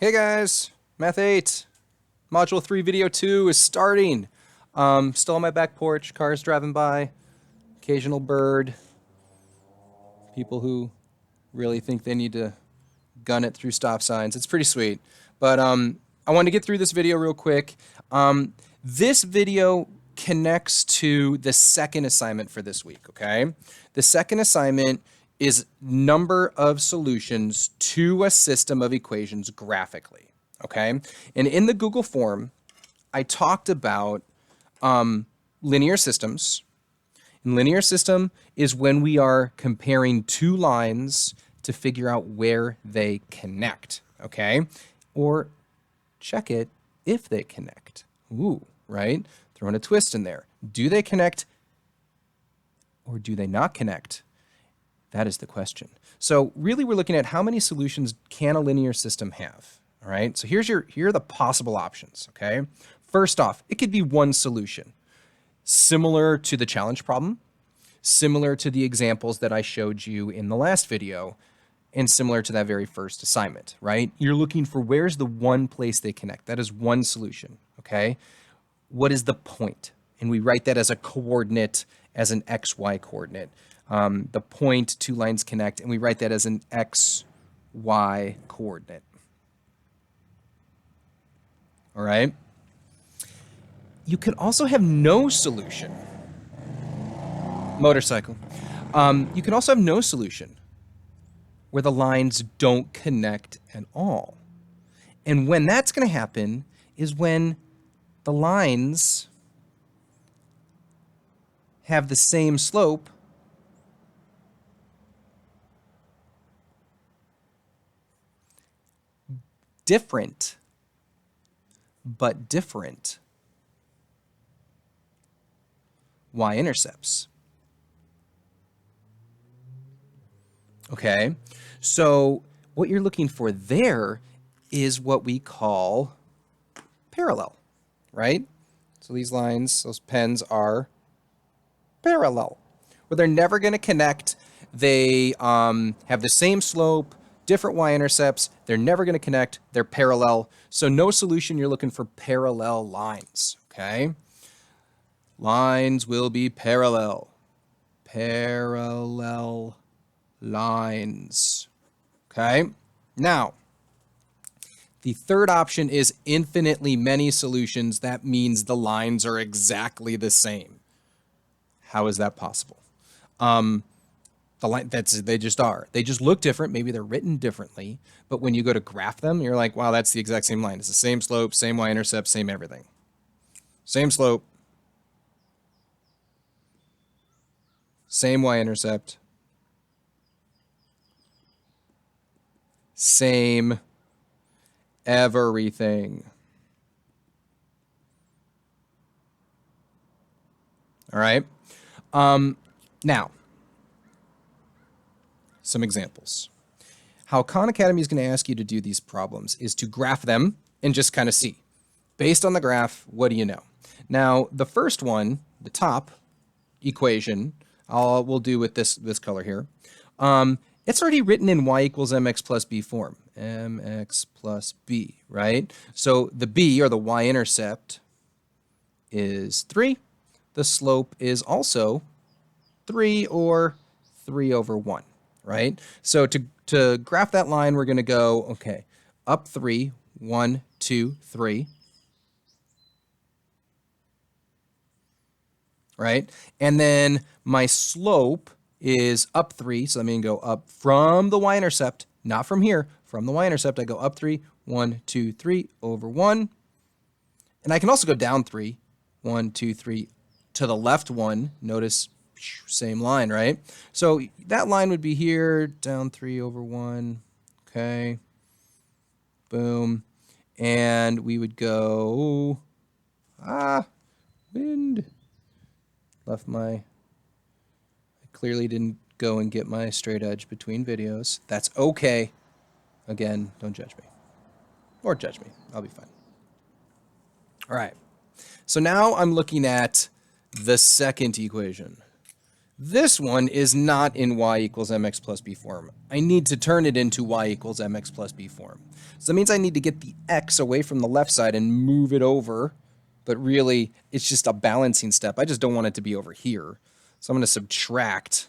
Hey guys, Math 8, Module 3 Video 2 is starting. Still on my back porch, cars driving by, occasional bird, people who really think they need to gun it through stop signs. It's pretty sweet. But I wanted to get through this video real quick. This video connects to the second assignment for this week, okay? The second assignment is number of solutions to a system of equations graphically, okay? And in the Google form, I talked about linear systems. And linear system is when we are comparing two lines to figure out where they connect, okay? Or check it if they connect. Ooh, right? Throwing a twist in there. Do they connect or do they not connect? That is the question. So really we're looking at how many solutions can a linear system have, all right? So here are the possible options, okay? First off, it could be one solution, similar to the challenge problem, similar to the examples that I showed you in the last video, and similar to that very first assignment, right? You're looking for where's the one place they connect. That is one solution, okay? What is the point? And we write that as a coordinate, as an XY coordinate. The point, two lines connect, and we write that as an XY coordinate. All right? You can also have no solution. Motorcycle. You can also have no solution where the lines don't connect at all. And when that's going to happen is when the lines have the same slope different, but different y-intercepts. Okay, so what you're looking for there is what we call parallel, right? So these lines, those pens are parallel, where they're never going to connect. They have the same slope, different y-intercepts. They're never going to connect. They're parallel. So no solution. You're looking for parallel lines, okay? Lines will be parallel. Parallel lines, okay? Now, the third option is infinitely many solutions. That means the lines are exactly the same. How is that possible? They just are. They just look different. Maybe they're written differently. But when you go to graph them, you're like, wow, that's the exact same line. It's the same slope, same y-intercept, same everything. Same slope, same y-intercept, same everything. All right. Now, some examples. How Khan Academy is going to ask you to do these problems is to graph them and just kind of see. Based on the graph, what do you know? Now, the first one, the top equation, we'll do with this color here. It's already written in y equals mx plus b form. Mx plus b, right? So the b, or the y-intercept, is 3. The slope is also 3, or 3 over 1, right? So to graph that line, we're going to go, okay, up 3, 1, 2, 3. Right? And then my slope is up 3, so let me go up from the y-intercept, not from here, from the y-intercept, I go up 3, 1, 2, 3 over 1. And I can also go down 3, 1, 2, 3 to the left 1. Notice, same line, right? So that line would be here, down 3 over 1, okay, boom. And we would go, wind. I clearly didn't go and get my straight edge between videos. That's okay. Again, don't judge me. Or judge me. I'll be fine. All right. So now I'm looking at the second equation. This one is not in y equals mx plus b form. I need to turn it into y equals mx plus b form. So that means I need to get the x away from the left side and move it over, but really it's just a balancing step. I just don't want it to be over here. So I'm going to subtract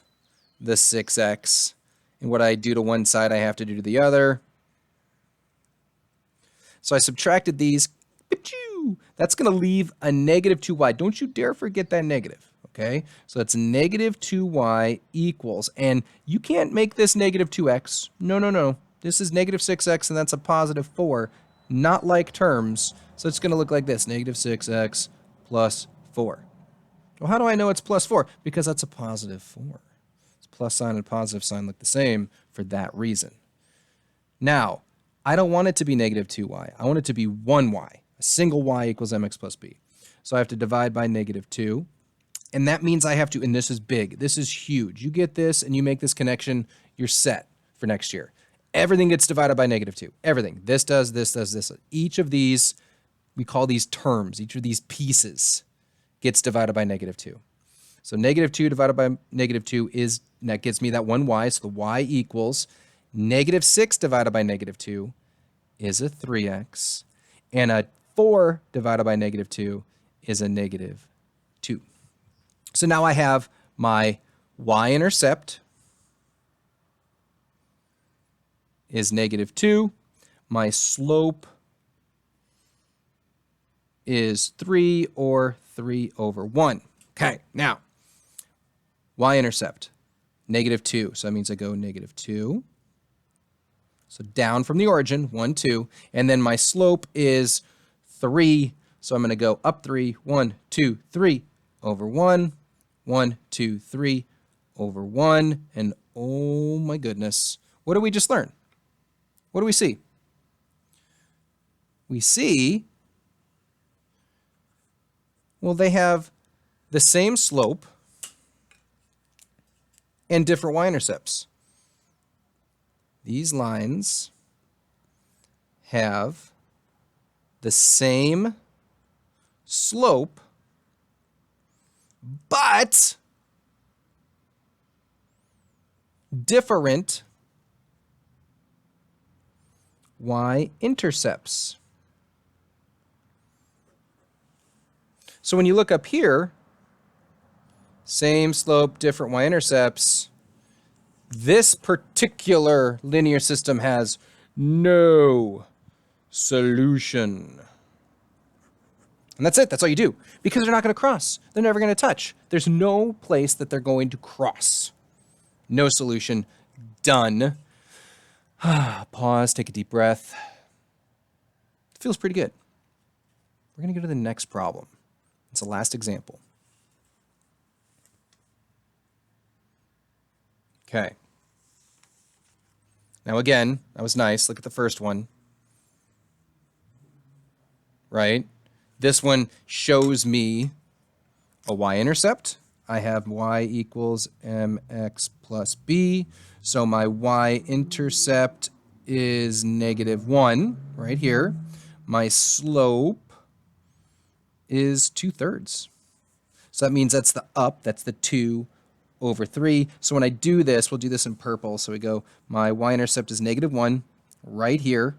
the 6x, and what I do to one side I have to do to the other. So I subtracted these. That's going to leave a negative 2y. Don't you dare forget that negative. Okay, so that's negative 2y equals, and you can't make this negative 2x. No, no, no. This is negative 6x, and that's a positive 4. Not like terms. So it's going to look like this, negative 6x plus 4. Well, how do I know it's plus 4? Because that's a positive 4. It's plus sign and positive sign look the same for that reason. Now, I don't want it to be negative 2y. I want it to be 1y. A single y equals mx plus b. So I have to divide by negative 2. And that means I have to, and this is big, this is huge. You get this and you make this connection, you're set for next year. Everything gets divided by negative 2. Everything. This does, this does, this. Each of these, we call these terms, each of these pieces gets divided by negative 2. So negative 2 divided by negative 2 is, that gives me that 1y, so the y equals negative 6 divided by negative 2 is a 3x, and a 4 divided by negative 2 is a negative 2. So now I have my y-intercept is negative 2. My slope is 3 or 3 over 1. Okay, now, y-intercept, negative 2. So that means I go negative 2. So down from the origin, 1, 2. And then my slope is 3. So I'm going to go up 3, 1, 2, 3 over 1. 1, 2, 3 over 1. And oh my goodness, what did we just learn? What do we see? We see, well, they have the same slope and different y-intercepts. These lines have the same slope, but different y-intercepts. So when you look up here, same slope, different y-intercepts, this particular linear system has no solution. And that's it. That's all you do. Because they're not going to cross. They're never going to touch. There's no place that they're going to cross. No solution. Done. Pause. Take a deep breath. It feels pretty good. We're going to go to the next problem. It's the last example. Okay. Now again, that was nice. Look at the first one. Right? This one shows me a y-intercept. I have y equals mx plus b. So my y-intercept is negative 1 right here. My slope is 2/3. So that means that's the up, that's the 2 over 3. So when I do this, we'll do this in purple. So we go, my y-intercept is negative 1 right here.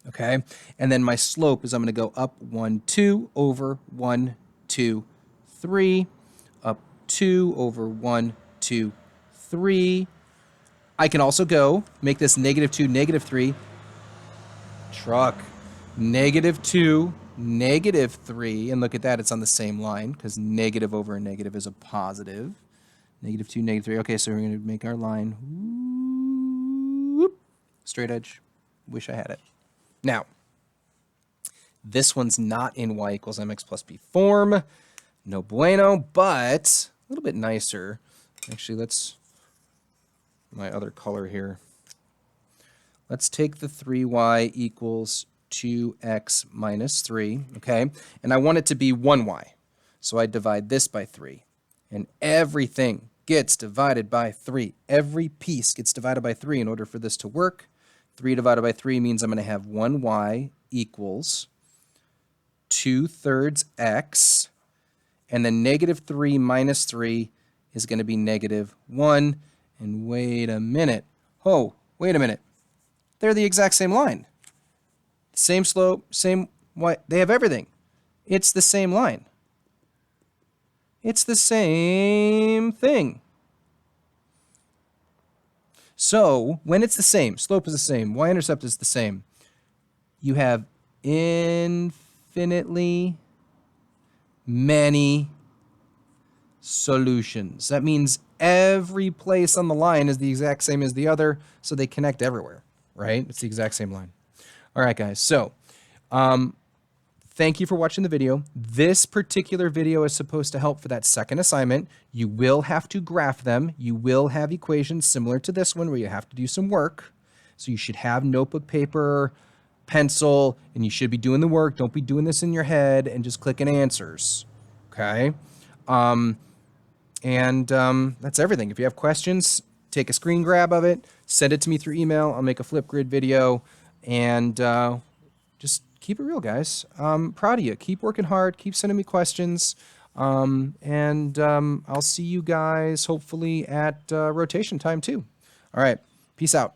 Okay, and then my slope is I'm going to go up 1, 2 over 1, 2, 3, up 2 over 1, 2, 3. I can also go make this negative 2, negative 3. Truck. Negative 2, negative 3. And look at that, it's on the same line because negative over a negative is a positive. Negative 2, negative 3. Okay, so we're going to make our line. Whoop, straight edge. Wish I had it. Now, this one's not in y equals mx plus b form. No bueno, but a little bit nicer. Actually, let's, my other color here. Let's take the 3y equals 2x minus 3, okay? And I want it to be 1y. So I divide this by 3. And everything gets divided by 3. Every piece gets divided by 3 in order for this to work. 3 divided by 3 means I'm going to have 1y equals 2/3 x, and then negative 3 minus 3 is going to be -1. And wait a minute. Oh, wait a minute. They're the exact same line. Same slope, same what? They have everything. It's the same line. It's the same thing. So when it's the same, slope is the same, y-intercept is the same, you have infinitely many solutions. That means every place on the line is the exact same as the other, so they connect everywhere, right? It's the exact same line. All right, guys. So thank you for watching the video. This particular video is supposed to help for that second assignment. You will have to graph them. You will have equations similar to this one where you have to do some work. So you should have notebook paper, pencil, and you should be doing the work. Don't be doing this in your head and just clicking answers. Okay? That's everything. If you have questions, take a screen grab of it, send it to me through email. I'll make a Flipgrid video, and just keep it real, guys. Proud of you. Keep working hard. Keep sending me questions. I'll see you guys hopefully at rotation time too. All right. Peace out.